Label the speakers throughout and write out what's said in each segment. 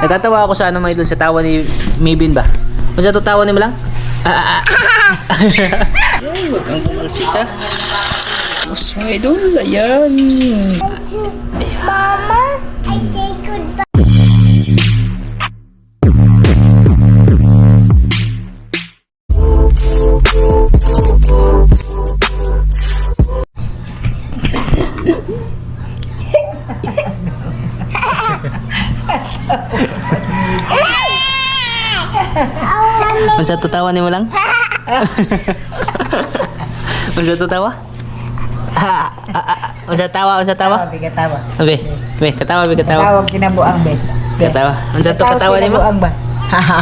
Speaker 1: Natatawa ako sa ano mga idol, sa tawa ni Maybin ba? Kung sa tawa ni mo lang? Ay, wag kang pumalsita. Mas mga idol, ayan.
Speaker 2: Mama, I say goodbye.
Speaker 1: Kung sa tawa ni mo lang? Kung sa tawa? Kung sa tawa, kung sa tawa?
Speaker 3: Katawa.
Speaker 1: Be, katawa, be, katawa.
Speaker 3: Katawa kinabuang be.
Speaker 1: Katawa. Kung sa katawa ni mo?
Speaker 3: Kinabuang ba?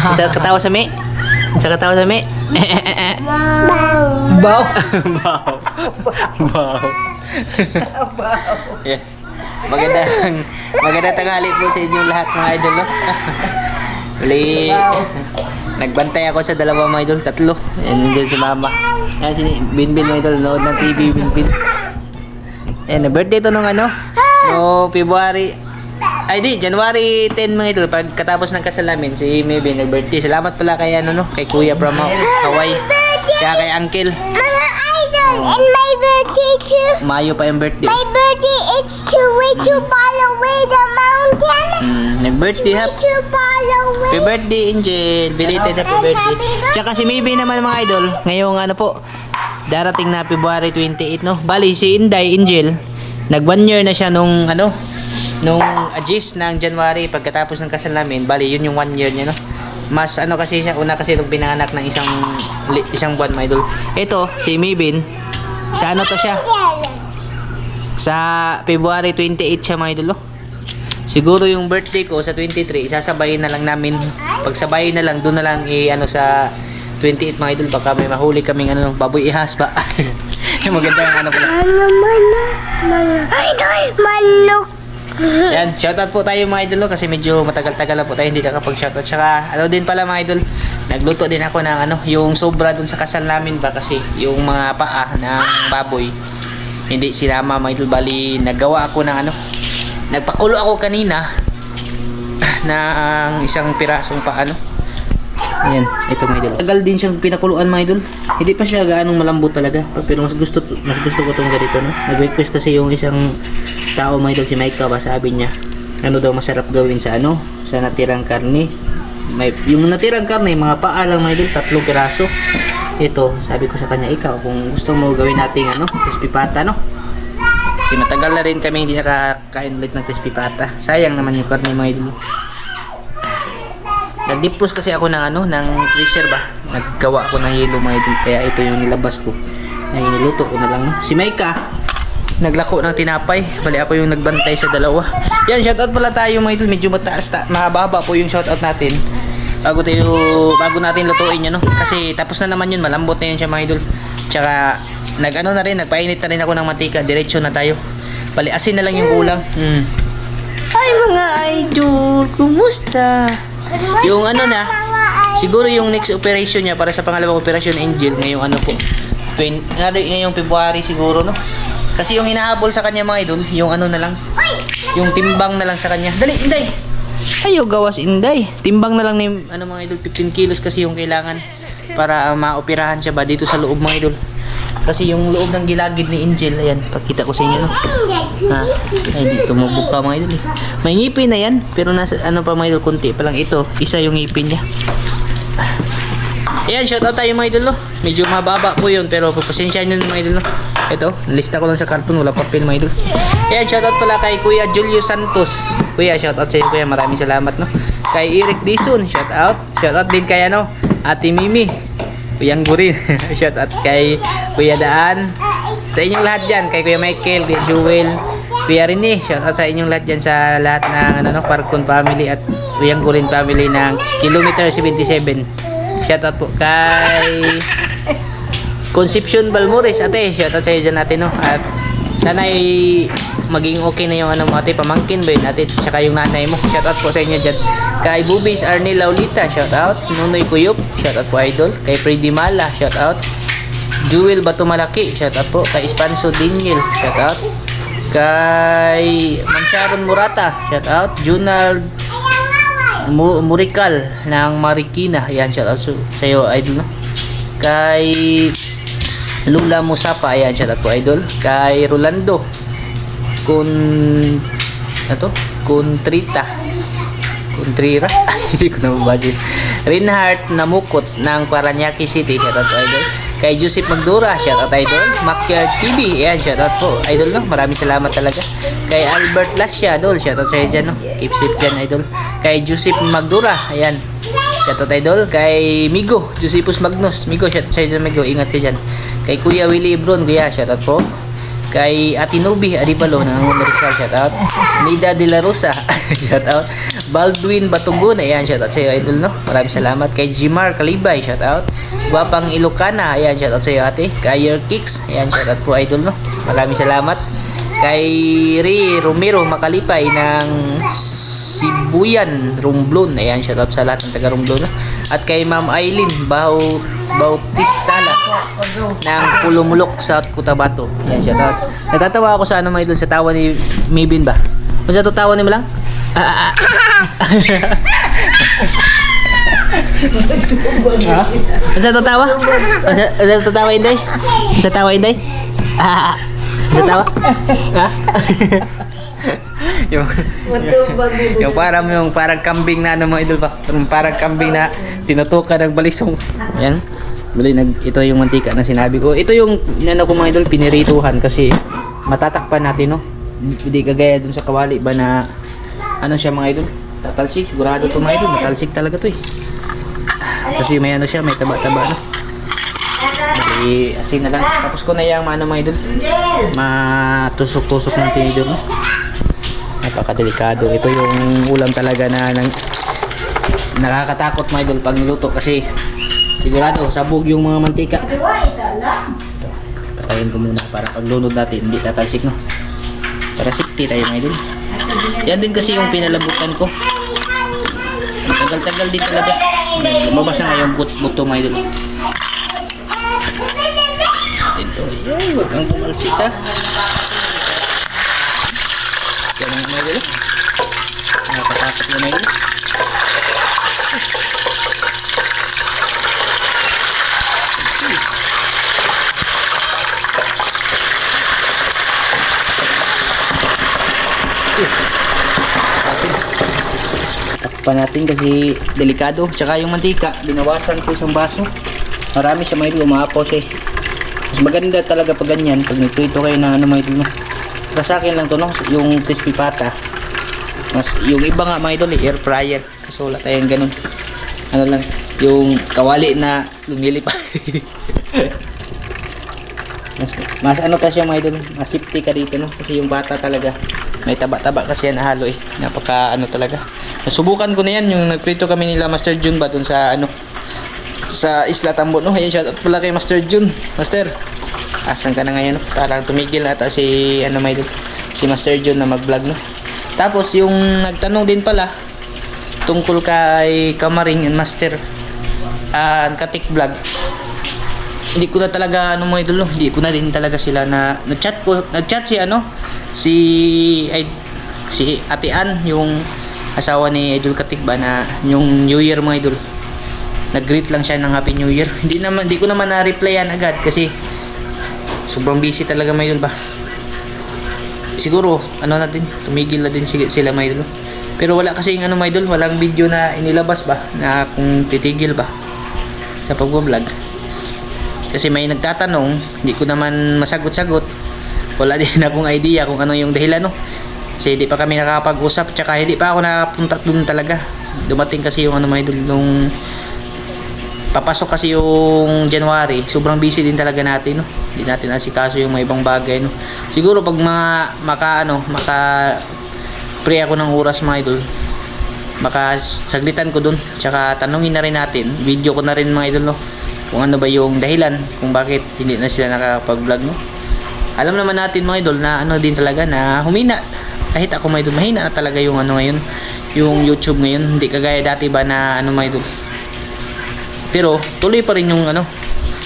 Speaker 1: Kung sa katawa sa mi? Kung sa katawa sa mi?
Speaker 3: Baw.
Speaker 1: Wow. Yeah. Magandang tanghali po sa inyo lahat mga idol. No? Uli, nagbantay ako sa dalawa mga idol, tatlo. Yan, nandiyan si mama. Yan si Binbin mga idol, nood ng TV Binbin. Yan, na-birthday to nung ano, no February, ay di, January 10 mga idol, pagkatapos ng kasal namin, si Binbin nag-birthday. Salamat pala kay ano no, kay Kuya from Hawaii, kaya kay Uncle.
Speaker 2: Mga idol, and my birthday too.
Speaker 1: Mayo pa yung birthday.
Speaker 2: My birthday is to way to follow away the mountain.
Speaker 1: Nag-birthday ha.
Speaker 2: To follow away.
Speaker 1: Happy birthday, Angel. Belated happy birthday. Tsaka si Maybe naman mga idol, ngayong ano po, darating na February 28, no? Bali, si Inday, Angel, nag 1 year na siya nung ano, nung Agis ng January, pagkatapos ng kasal namin. Bali, yun yung 1 year niya, no? Mas ano kasi siya, una kasi nung pinanganak ng isang buwan mga idol. Ito, si Maybin, sa ano to siya? Sa February 28 siya mga idol, no? Siguro yung birthday ko sa 23, sasabayin na lang namin. Pagsabayin na lang, doon na lang ano sa 28 mga idol, baka may mahuli kaming ano, baboy ihas ba. Maganda yung ano pala.
Speaker 2: Mga idol, manok.
Speaker 1: Yan, shoutout po tayo mga idol, no? Kasi medyo matagal-tagal na po tayo hindi nakapag-shoutout. Tsaka ano din pala mga idol, nagluto din ako ng ano, yung sobra dun sa kasal namin ba, kasi yung mga paa ng baboy hindi sinama mga idol. Bali, naggawa ako ng ano, nagpakulo ako kanina ng isang pirasong paano. Ayan, ito mga idol. Tagal din siyang pinakuluan mga idol. Hindi pa siya gaanong malambot talaga. Pero mas gusto ko itong ganito, no? Nag-request kasi yung isang tao mga idol, si Micah ba, sabi niya ano daw masarap gawin sa ano, sa natirang karne. Yung natirang karne, mga paa lang mga idol, 3 piraso. Ito, sabi ko sa kanya, ikaw kung gusto mo gawin nating ano, crispy pata, no? Kasi matagal na rin kami hindi nakakain ulit ng crispy pata. Sayang naman yung karne mga idol. Nag-dipos kasi ako ng ano, ng freezer ba. Naggawa ako ng yelo mga idol, kaya ito yung nilabas ko. Ay, niluto ko na lang, no? Si Micah, naglako ng tinapay. Bali ako yung nagbantay sa dalawa. Yan, shoutout pala tayo mga idol. Medyo mataas, mahaba po yung shoutout natin. Bago natin lutuin yan, no? Kasi tapos na naman yun, malambot na yun siya mga idol. Tsaka nag-ano na rin, nagpainit na rin ako ng mantika. Diretso na tayo. Bali, asin na lang yung kulang. Hi mga idol, kumusta? Yung ano na, siguro yung next operation niya para sa pangalawang operasyon Angel, ngayong ano po, ngayong February siguro, no? Kasi yung hinahabol sa kanya mga idol, yung ano na lang, yung timbang na lang sa kanya. Dali, Inday! Ayaw gawas, Inday. Timbang na lang ni ano mga idol, 15 kilos kasi yung kailangan para maoperahan siya ba dito sa loob mga idol. Kasi yung loob ng gilagid ni Angel, ayan, pakita ko sa inyo, no? Ha, ay dito mabuk pa mga idol eh. May ngipin na yan, pero nasa ano pa mga idol, konti pa lang ito, isa yung ngipin niya. Ayan, shoutout tayo mga idol, no? Medyo mababa po yun, pero pagpasensyahan nyo mga idol, no? Ito, lista ko lang sa karton, wala papel mga idol. Ayan, shoutout pala kay Kuya Julio Santos. Kuya, shoutout sa iyo kuya, maraming salamat, no? Kay Eric Dison, shoutout. Shoutout din kay ano, Ate Mimi, Kuyang Gurin. Shoutout kay Kuya Daan. Sa inyong lahat dyan, kay Kuya Michael, Kuya Jewel, Kuya Rene, shoutout sa inyong lahat dyan, sa lahat ng ano, Parkon family at Kuyang Gurin family ng Kilometer 77. Shoutout po kay Concepcion Balmores, ate, shoutout sa iyo dyan natin, no? At sana ay maging okay na yung ano mo ate, pamangkin ba yun ate, tsaka yung nanay mo. Shoutout po sa inyo dyan. Kay Bubis Arnel Laulita, shoutout. Nunoy Kuyop, shoutout po idol. Kay Freddy Mala, shoutout. Jewel Batumalaki, shoutout po. Kay Espanso Daniel, shoutout. Kay Ma'am Sharon Murata, shoutout. Junald Murical ng Marikina. Ayan, shout out sa iyo, idol, no? Kay Lula Musapa, ayan, shout out po, idol. Kay Rolando Contrita, hindi ko na mabasa. Reinhardt Namukot ng Paranaque City, shout out po, idol. Kay Joseph Magdura, shout out, idol. Makyard TV, ayan, shout out po, idol, no? Maraming salamat talaga. Kay Albert Lascia, idol, shout out sa iyo dyan, no? Keep safe dyan, idol. Kay Joseph Magdura, ayan, shout out, idol. Kay Migo Josephus Magnus, Migo, shout out sa iyo dyan, Migo, ingat ka dyan. Kay Kuya Willie Ebron, kuya, shout out po. Kay Ate Nubi Adibalo ng Rizal, shout out. Nida De La Rosa, shout out. Baldwin Batugon, ayan, shout out sa iyo, idol, no? Maraming salamat. Kay Jimar Kalibay, shout out. Guwapang Ilocana, ayan, shout out sa iyo, ate. Kay Your Kicks, ayan, shout out po, idol, no? Maraming salamat. Kay Ray Romero Makalipay ng Sibuyan Romblon, ayan, shout out sa lahat ng taga Romblon, no? At kay Ma'am Aileen Bautistala ng Pulumulok, South Cotabato, ayan, shout out. Natatawa ako sa ano, may doon sa tawa ni Maybin ba? Kung sa tawa ni mo lang? Sa tatawa? Sa tatawa, Inday? Sa tawa, Inday? Sa tawa? Ha? yung parang kambing na ano, mga idol ba? Parang kambing na tinutukan ng balisong. Ayan. Ito yung mantika na sinabi ko. Ito yung ko, mga idol, pinirituhan kasi matatakpan natin, no? Hindi kagaya dun sa kawali ba na ano siya, mga idol, tatalsik. Sigurado to, mga idol, matalsik talaga to, eh. Kasi may ano siya, may taba-taba, no? Bali, asin na lang. Tapos ko na yung mga idol, matusok-tusok ng tinidor, no? Napakadelikado. Ito yung ulam talaga na nakakatakot, mga idol, pag niluto kasi sigurado sabog yung mga mantika. Ito, patayin ko muna para pag lunod natin hindi tatalsik, no? Para safety tayo, mga idol. Yan din kasi yung pinalabutan ko. Matagal-tagal din talaga. Lumabas na nga yung buto, mga idol. Ito, ay, huwag kang tumalsik, ha. Yan ang, mga idol. Nakakatakot mo, mga idol. Takpan natin kasi delikado. Tsaka yung mantika, binawasan ko isang baso. Marami siya, mga idol, umaapaw siya, eh. Mas maganda talaga pag ganyan, pag nagprito kayo na ano, mga idol, no? Para sa akin lang to, no? Yung crispy pata. Mas, yung iba nga, mga idol, air fryer. Kasi wala tayong ganun. Ano lang, yung kawali na lumilipad. mas ano kasi, mga idol, mas safety ka dito, no? Kasi yung bata talaga may taba-taba kasi yan halo, eh. Napaka ano talaga. Nasubukan ko na yan yung nagprito kami nila Master Jun ba dun sa ano, sa Isla Tambo, no? Ayan, shoutout pala kay Master Jun. Master, asan ka na ngayon, no? Parang tumigil ata si ano, may si Master Jun na mag-vlog, no? Tapos yung nagtanong din pala tungkol kay Kamaring and Master Katik Vlog. Hindi ko na talaga ano, mga idol, no? Hindi ko na din talaga sila na nag-chat si Ate Ann, yung asawa ni Idol Katik ba, na yung New Year, mga idol. Nag-greet lang siya ng Happy New Year. Hindi ko naman na-replyan agad kasi sobrang busy talaga, mga idol ba. Siguro ano na din, tumigil na din sila, mga idol. Pero wala kasing ano, mga idol, walang video na inilabas ba na kung titigil ba sa pag-vlog. Kasi may nagtatanong, hindi ko naman masagot-sagot. Wala din akong idea kung ano yung dahilan, no? Kasi hindi pa kami nakapag-usap, tsaka hindi pa ako nakapunta dun talaga. Dumating kasi yung ano, mga idol, nung papasok kasi yung January. Sobrang busy din talaga natin, no? Hindi natin asikaso yung mga ibang bagay, no? Siguro pag maka pre ako ng oras, mga idol, maka saglitan ko dun, tsaka tanungin na rin natin, video ko na rin, mga idol, no? Kung ano ba yung dahilan kung bakit hindi na sila nakakapag-vlog, no? Alam naman natin, mga idol, na ano din talaga na humina. Kahit ako, mga idol, mahina na talaga yung ano ngayon, yung YouTube ngayon. Hindi kagaya dati ba na ano, mga idol. Pero tuloy pa rin yung ano,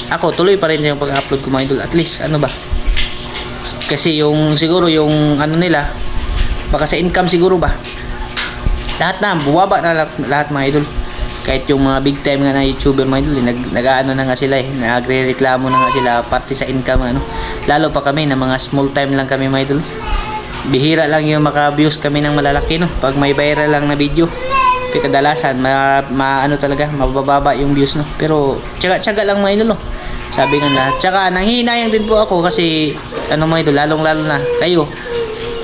Speaker 1: ako tuloy pa rin yung pag-upload ko, mga idol. At least ano ba, kasi yung siguro yung ano nila, baka sa income siguro ba, Lahat na, bumaba na lahat mga idol. Kahit yung mga big time nga na YouTuber mga idol, nag-ano na nga sila nagre-reklamo na nga sila parte sa income ano. Lalo pa kami na mga small time lang kami mga idol. Bihira lang yung maka-views kami ng malalaki no. Pag may viral lang na video, kadalasan ano talaga, mabababa yung views no. Pero tiyaga lang mga idol no. Sabi nga lahat. Tsaka nanghihinayang din po ako kasi ano mga idol, lalong-lalo na kayo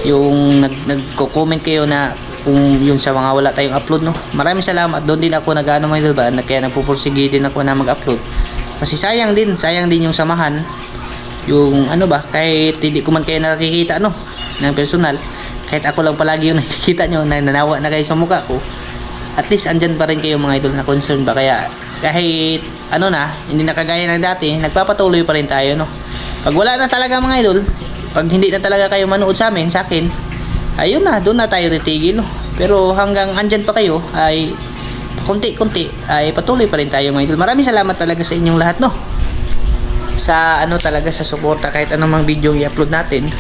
Speaker 1: yung nagko-comment kayo na kung yung sa mga wala tayong upload no. Maraming salamat. Doon din ako nag-ano mga idol ba, kaya nagpupursige din ako na mag-upload. Kasi sayang din yung samahan. Yung ano ba, kahit hindi ko man kayo nakikita no ng personal, kahit ako lang palagi yung nakikita nyo na nanawa na kayo sa mukha ko, at least andyan pa rin kayo mga idol na concern ba. Kaya kahit ano na, hindi na kagaya ng dati, nagpapatuloy pa rin tayo no. Pag wala na talaga mga idol, pag hindi na talaga kayo manood sa amin, sa akin, ayun na, doon na tayo titigil no. Pero hanggang andyan pa kayo ay konti-konti ay patuloy pa rin tayo mga idol. Maraming salamat talaga sa inyong lahat no. Sa ano talaga sa suporta kahit anong video i-upload natin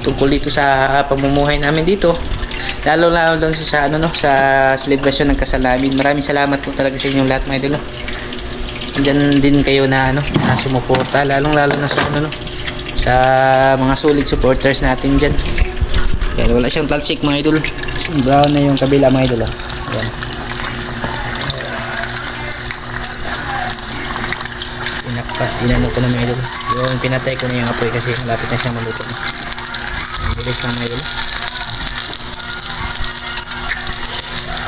Speaker 1: tungkol dito sa pamumuhay namin dito. Lalo doon sa ano no, sa celebration ng kasal namin. Maraming salamat po talaga sa inyong lahat mga idol no. Andyan din kayo na ano, na sumuporta lalo na sa ano no, sa mga solid supporters natin diyan. Kaya wala siyang talsik mga idol. Brown na yung kabila mga idol. Ayan. Inano ko na mga idol. Yung pinatay ko na yung apoy kasi malapit na siyang maluto. Bilis na mga idol.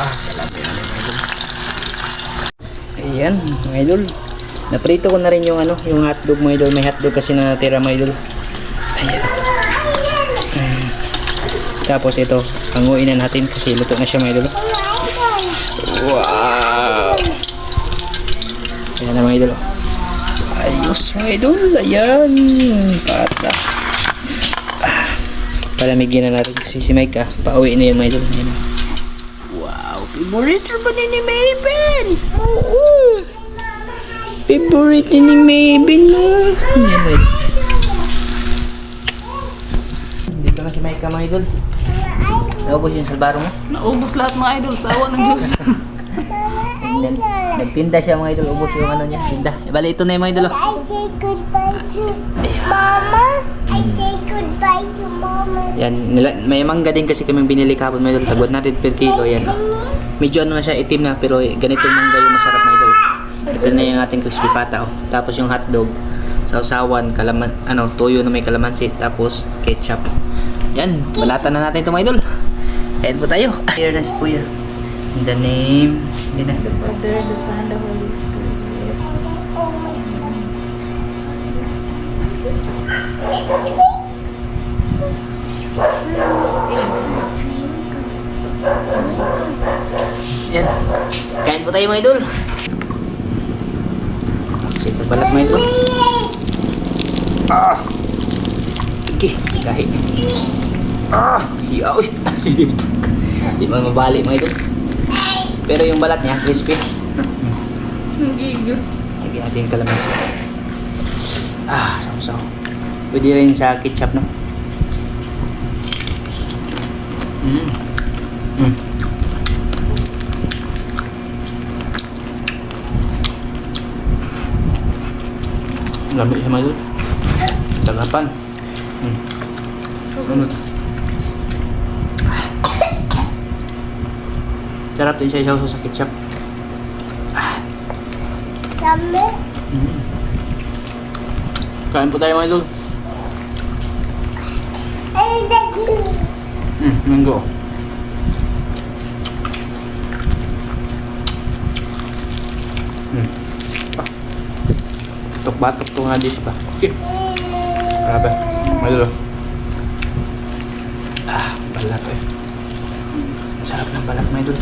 Speaker 1: Salamat yan mga idol. Ayan mga idol. Naprito ko na rin yung ano, yung hotdog mga idol. May hotdog kasi na natira mga idol. Ayan. Tapos ito, hanguin na natin kasi luto na siya mga idol. Wow! Ayan na mga idol. Ayos mga idol. Ayan. Pata. Palamigyan na natin si Mike pauwi na yung mga idol. Ayan. Wow! Favorite ba ni Maybin? Oo! Favorite ni Maybin no? Ayan mga idol. Dito na si Mike mga idol. Naubos yung salbaro mo?
Speaker 3: Naubos lahat mga idol, sawa ng Diyos.
Speaker 1: Nagtinda siya mga idol, ubos yung ano niya, tinda. Bali ito na yung mga idol.
Speaker 2: I say goodbye to Mama. I say goodbye to Mama.
Speaker 1: Yan, may mangga din kasi kaming binili kahapon mga idol, tagwat natin per kilo yan. Medyo ano na siya, itim na, pero ganitong mangga yung masarap mga idol. Ito na yung ating crispy pata oh. Tapos yung hotdog, sausawan, tuyo na may kalamansi, tapos ketchup. Yan, balatan na natin ito mga idol. Ayan po tayo. Here na si Kuya. In the name, hindi na.
Speaker 3: The Father, the Son, the Holy Spirit.
Speaker 1: Yan. Kain po tayo mga idol. Sige, balat mga idol. Okay, gahi. Hiyaw eh. Di ba mabali mga idol? Pero yung balat niya, crispy.
Speaker 3: Nagigil.
Speaker 1: Lagyan natin yung kalamansi. Saw-saw. Pwede rin sa ketchup, no? Lamig siya mga idol. Tagapan. Sarap din siya isaw sa ketchup.
Speaker 2: Dami.
Speaker 1: Kain po tayo mga idol.
Speaker 2: Ay, dagi.
Speaker 1: Mango. Batok-batok to nga dito pa. Okay. Grabe. Mga idol. Balat eh. Sarap ng balat mga idol.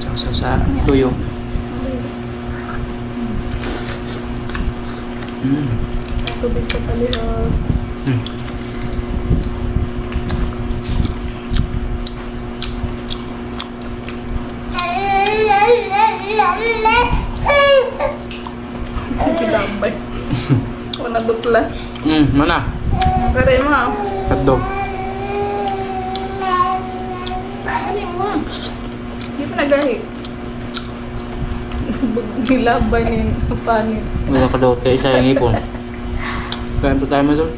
Speaker 1: Sausaw sa tuyo.
Speaker 3: Tubig pa palihog. Silambay. Wala dupla.
Speaker 1: Mana?
Speaker 3: Kaya mo ha.
Speaker 1: Hotdog.
Speaker 3: Kanin mo. Hindi pa nagahi. Nilabay ni panit.
Speaker 1: Wala ka daw kaya isa yung ipon. Kain po tayo mo doon.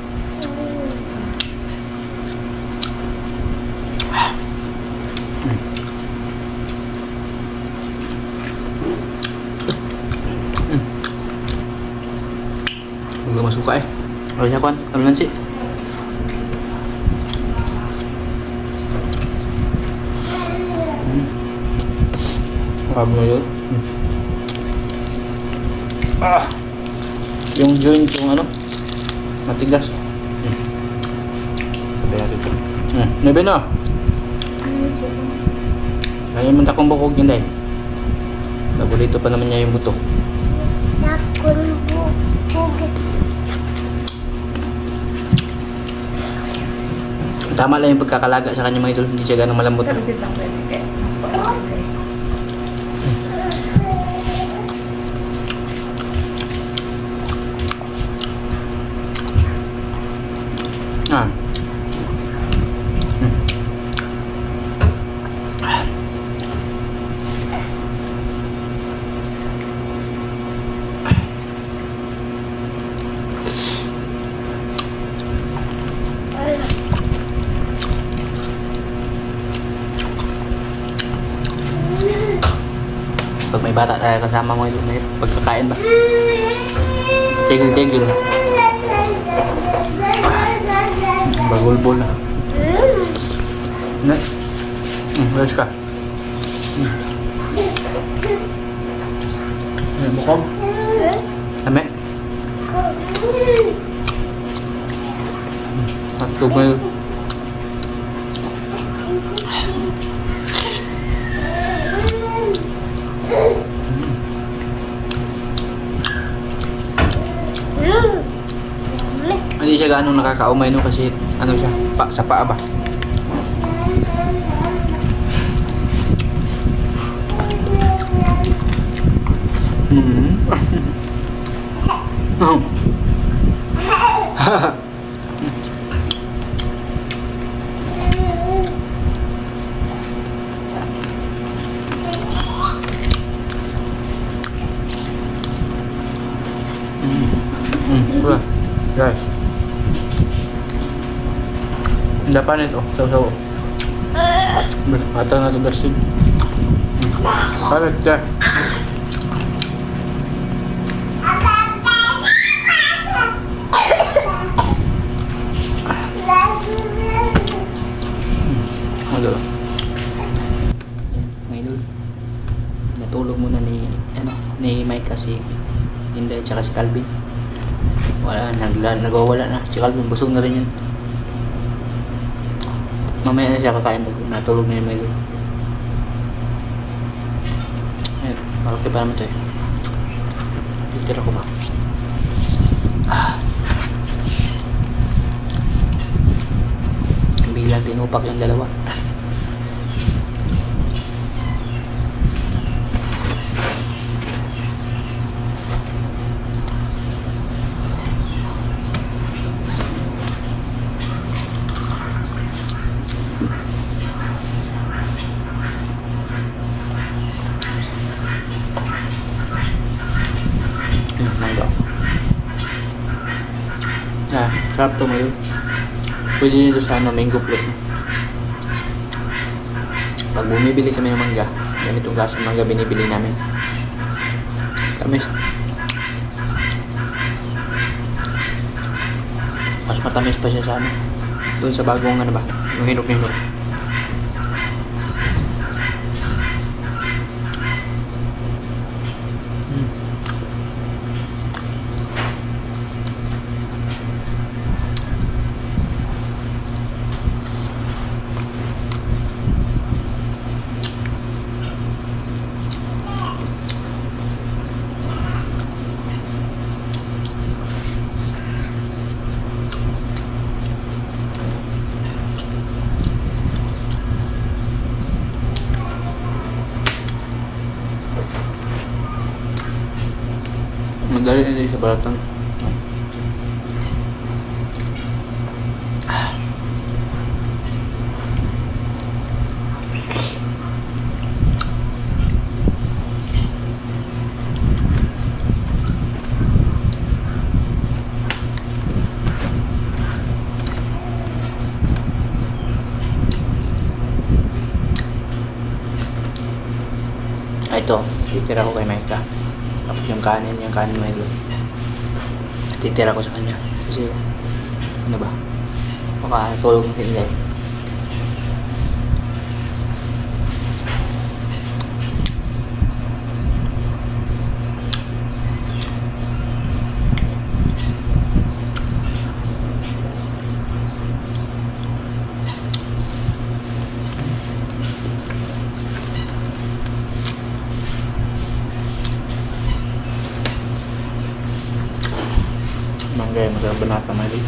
Speaker 1: Huwag masuka eh. Ano siya kuhan? Ano lang si? Grabe na yun. Ah! Yung joint, yung ano? Matigas. Sabi natin ito. Nabi na. Kaya man takong bukog yun dahil. Paborito pa naman niya yung buto.
Speaker 2: Nakulbog.
Speaker 1: Tama lang yung pagkakalaga sa kanya mga idol. Hindi siya ganang malambot.
Speaker 3: Kapisit lang pwede kaya.
Speaker 1: Ah. Pag may bata tayo kasama mo yun, pagkakain ba? Tigil-tigil. Bagulbol na. Ne? Ayos ka. Bukog. Ame. Hatog mo yun. Hindi siya gaano nakakaumay no kasi ano siya, sa paa ba? Wala. Guys. Ang dapan ito. Saw-saw. Matang na ito gasin. Palit ka. Madalo. Ngayon, natulog muna ni Mike kasi Inday at saka si Calvin. Wala, nagwawala na. Si Calvin, busog na rin yun. Mamaya na siya kakain pag natulog na yung Milo. Ayun, malaki pa naman ito eh. Titira ko ba? Bilang tinupak yung dalawa. Mangga. Sarap to Milo. Pwede nyo sa mango float. Pag bumibili kami ng mangga, ganitong klase ng mangga binibili namin. Tamis. Mas matamis pa siya sa doon sa bagong ba? Yung hinok-hinok. Madali na din sa balatan. Ito, titira ko kay Micah. Tapos yung kanin mo ito. Titira ko sa kanya. Kasi, ano ba? Baka tulog ng hindi. Mangga, masarap banata mali.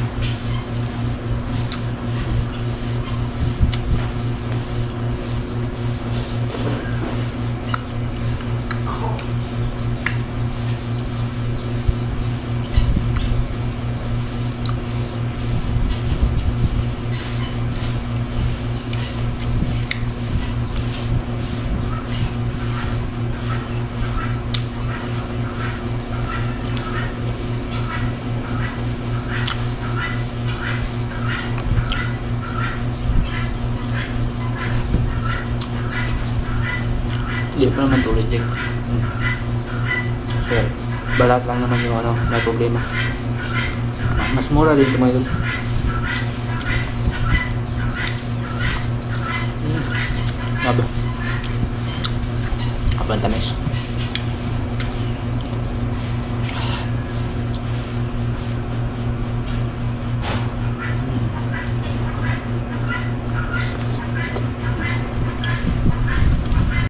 Speaker 1: Hindi pa naman to reject. Kasi balat lang naman yung ano, may problema. Mas mura din ito mga idol. Aba. Abang tamis.